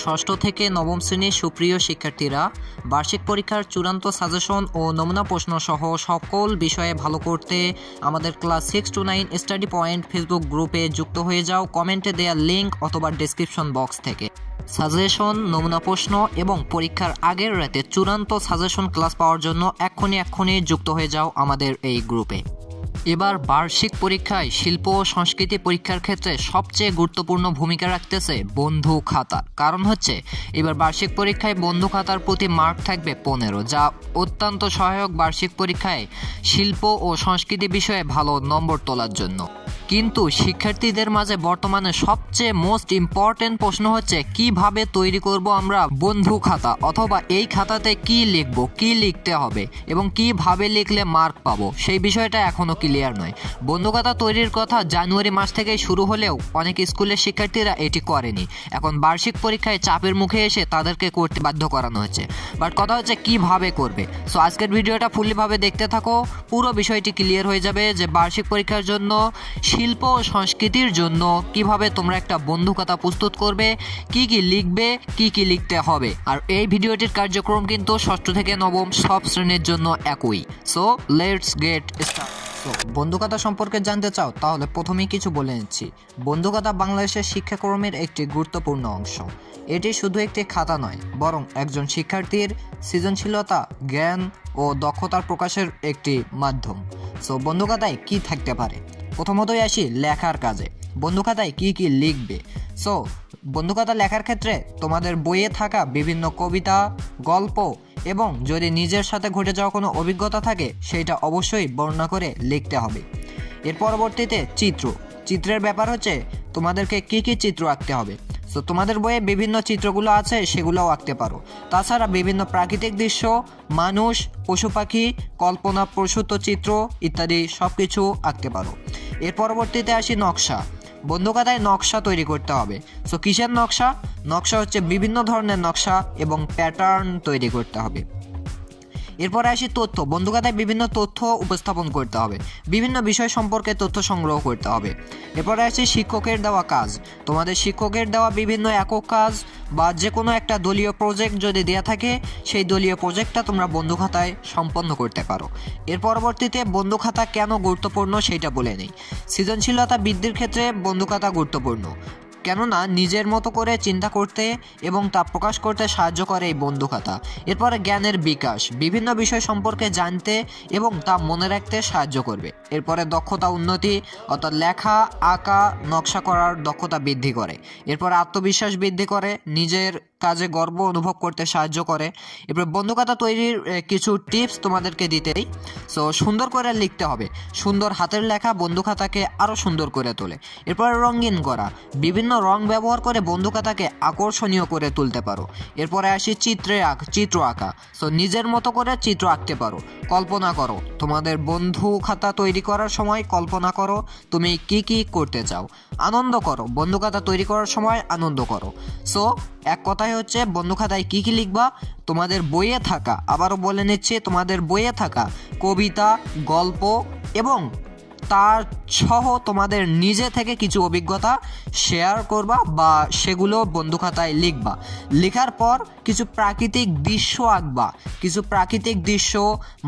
ষষ্ঠ থেকে নবম শ্রেণীর সুপ্রিয় শিক্ষার্থীরা, বার্ষিক পরীক্ষার চূড়ান্ত সাজেশন ও নমুনা প্রশ্ন সহ সকল বিষয়ে ভালো করতে আমাদের class 6 to 9 study point Facebook গ্রুপে যুক্ত হয়ে যাও কমেন্টে দেওয়া লিঙ্ক অথবা ডেসক্রিপশন বক্স থেকে। সাজেশন, নমুনা প্রশ্ন এবং পরীক্ষার আগের রাতে চূড়ান্ত সাজেশন ক্লাস পাওয়ার জন্য এক্ষুনি যুক্ত হয়ে যাও আমাদের এই গ্রুপে। এবার বার্ষিক পরীক্ষায় শিল্প ও সংস্কৃতি পরীক্ষার ক্ষেত্রে সবচেয়ে গুরুত্বপূর্ণ ভূমিকা রাখতেছে বন্ধু খাতা। কারণ হচ্ছে এবার বার্ষিক পরীক্ষায় বন্ধু খাতার প্রতি মার্ক থাকবে 15, যা অত্যন্ত সহায়ক বার্ষিক পরীক্ষায় শিল্প ও সংস্কৃতি বিষয়ে ভালো নম্বর তোলার জন্য। কিন্তু শিক্ষার্থীদের মাঝে বর্তমানে সবচেয়ে মোস্ট ইম্পর্টেন্ট প্রশ্ন হচ্ছে কিভাবে তৈরি করব আমরা বন্ধু খাতা, অথবা এই খাতাতে কি লিখব, কি লিখতে হবে এবং কিভাবে লিখলে মার্ক পাবো, সেই বিষয়টা এখনো ক্লিয়ার নয়। বন্ধু খাতা তৈরির কথা জানুয়ারি মাস থেকে শুরু হলেও অনেক স্কুলের শিক্ষার্থীরা এটি করেনি। এখন বার্ষিক পরীক্ষায় চাপের মুখে এসে তাদেরকে করতে বাধ্য করানো হচ্ছে। বাট কথা হচ্ছে কিভাবে করবে। সো আজকের ভিডিওটা ফুললিভাবে দেখতে থাকো, পুরো বিষয়টি ক্লিয়ার হয়ে যাবে যে বার্ষিক পরীক্ষার জন্য শিল্প ও সংস্কৃতির জন্য কিভাবে তোমরা একটা বন্ধু খাতা প্রস্তুত করবে, কি কি লিখবে, কি কি লিখতে হবে। আর এই ভিডিওটির কার্যক্রম কিন্তু ষষ্ঠ থেকে নবম সব শ্রেণীর জন্য একই। So let's get start. বন্ধু খাতা সম্পর্কে জানতে চাও তাহলে প্রথমেই কিছু বলে নিচ্ছি। বন্ধু খাতা বাংলাদেশের শিক্ষাক্রমের একটি গুরুত্বপূর্ণ অংশ। এটি শুধু একটি খাতা নয়, বরং একজন শিক্ষার্থীর সৃজনশীলতা, জ্ঞান ও দক্ষতার প্রকাশের একটি মাধ্যম। সো বন্ধু খাতায় কি থাকতে পারে? প্রথমতই আসি লেখার কাজে। বন্ধু খাতায় কি কি লিখবে? সো বন্ধু খাতা লেখার ক্ষেত্রে তোমাদের বইয়ে থাকা বিভিন্ন কবিতা, গল্প এবং যদি নিজের সাথে ঘটে যাওয়া কোনো অভিজ্ঞতা থাকে সেটা অবশ্যই বর্ণনা করে লিখতে হবে। এর পরবর্তীতে চিত্রের ব্যাপার হচ্ছে তোমাদেরকে কি কি চিত্র আঁকতে হবে। সো তোমাদের বইয়ে বিভিন্ন চিত্রগুলো আছে, সেগুলোও আঁকতে পারো। তাছাড়া বিভিন্ন প্রাকৃতিক দৃশ্য, মানুষ, পশু পাখি, কল্পনা প্রসূত চিত্র ইত্যাদি সব কিছু আঁকতে পারো। এর পরবর্তীতে আসি নকশা। বন্ধু খাতায় নকশা তৈরি করতে হবে। সো কিসের নকশা? নকশা হচ্ছে বিভিন্ন ধরনের নকশা এবং প্যাটার্ন তৈরি করতে হবে। এরপরে আসি তথ্য। বন্ধু খাতায় বিভিন্ন তথ্য উপস্থাপন করতে হবে, বিভিন্ন বিষয় সম্পর্কে তথ্য সংগ্রহ করতে হবে। এরপরে আসি শিক্ষকের দেওয়া কাজ। তোমাদের শিক্ষকের দেওয়া বিভিন্ন একক কাজ বা যে কোনো একটা দলীয় প্রজেক্ট যদি দেওয়া থাকে, সেই দলীয় প্রজেক্টটা তোমরা বন্ধু খাতায় সম্পন্ন করতে পারো। এর পরবর্তীতে বন্ধু খাতা কেন গুরুত্বপূর্ণ সেটা বলে নেই। সৃজনশীলতা বৃদ্ধির ক্ষেত্রে বন্ধু খাতা গুরুত্বপূর্ণ, কেননা নিজের মতো করে চিন্তা করতে এবং তা প্রকাশ করতে সাহায্য করে এই বন্ধু খাতা। এরপরে জ্ঞানের বিকাশ, বিভিন্ন বিষয় সম্পর্কে জানতে এবং তা মনে রাখতে সাহায্য করবে। এরপরে দক্ষতা উন্নতি, অর্থাৎ লেখা, আঁকা, নকশা করার দক্ষতা বৃদ্ধি করে। এরপরে আত্মবিশ্বাস বৃদ্ধি করে, নিজের কাজে গর্ব অনুভব করতে সাহায্য করে। এরপর বন্ধু খাতা তৈরির কিছু টিপস তোমাদেরকে দিতেই। সো সুন্দর করে লিখতে হবে। সুন্দর হাতের লেখা বন্ধু খাতাকে আরও সুন্দর করে তোলে। এরপরে রঙিন করা, বিভিন্ন রং ব্যবহার করে বন্ধু খাতাকে আকর্ষণীয় করে তুলতে পারো। এরপরে আসি চিত্র আঁকা। সো নিজের মতো করে চিত্র আঁকতে পারো। কল্পনা করো, তোমাদের বন্ধু খাতা তৈরি করার সময় কল্পনা করো তুমি কি কি করতে চাও। আনন্দ করো, বন্ধু খাতা তৈরি করার সময় আনন্দ করো। সো এক কথায় হচ্ছে বন্ধু খাতায় কি কি লিখবা? তোমাদের বইয়ে থাকা, আবারও বলে নিচ্ছি, তোমাদের বইয়ে থাকা কবিতা, গল্প এবং তার সহ তোমাদের নিজে থেকে কিছু অভিজ্ঞতা শেয়ার করবা বা সেগুলো বন্ধু খাতায় লিখবা। লেখার পর কিছু প্রাকৃতিক দৃশ্য আঁকবা। কিছু প্রাকৃতিক দৃশ্য,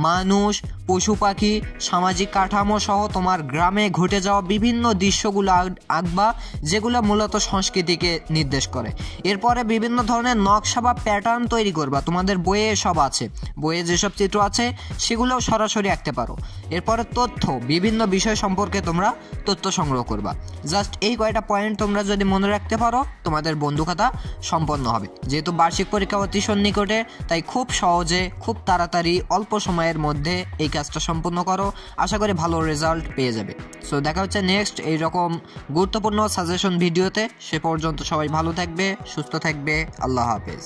মানুষ, পশু পাখি, সামাজিক কাঠামো সহ তোমার গ্রামে ঘটে যাওয়া বিভিন্ন দৃশ্যগুলো আঁকবা, যেগুলো মূলত সংস্কৃতিকে নির্দেশ করে। এরপরে বিভিন্ন ধরনের নকশা বা প্যাটার্ন তৈরি করবা। তোমাদের বইয়ে সব আছে, বইয়ে যেসব চিত্র আছে সেগুলোও সরাসরি আঁকতে পারো। এরপরে তথ্য, বিভিন্ন বিষয় সম্পর্কে তোমরা তথ্য সংগ্রহ করবা। জাস্ট এই কয়টা পয়েন্ট তোমরা যদি মনে রাখতে পারো, তোমাদের বন্ধু খাতা সম্পন্ন হবে। যেহেতু বার্ষিক পরীক্ষা অতি সন্নিকটে, তাই খুব সহজে, খুব তাড়াতাড়ি, অল্প সময়ের মধ্যে এই কাজটা সম্পন্ন করো। আশা করি ভালো রেজাল্ট পেয়ে যাবে। সো দেখা হচ্ছে নেক্সট এইরকম গুরুত্বপূর্ণ সাজেশন ভিডিওতে। সে পর্যন্ত সবাই ভালো থাকবে, সুস্থ থাকবে। আল্লাহ হাফেজ।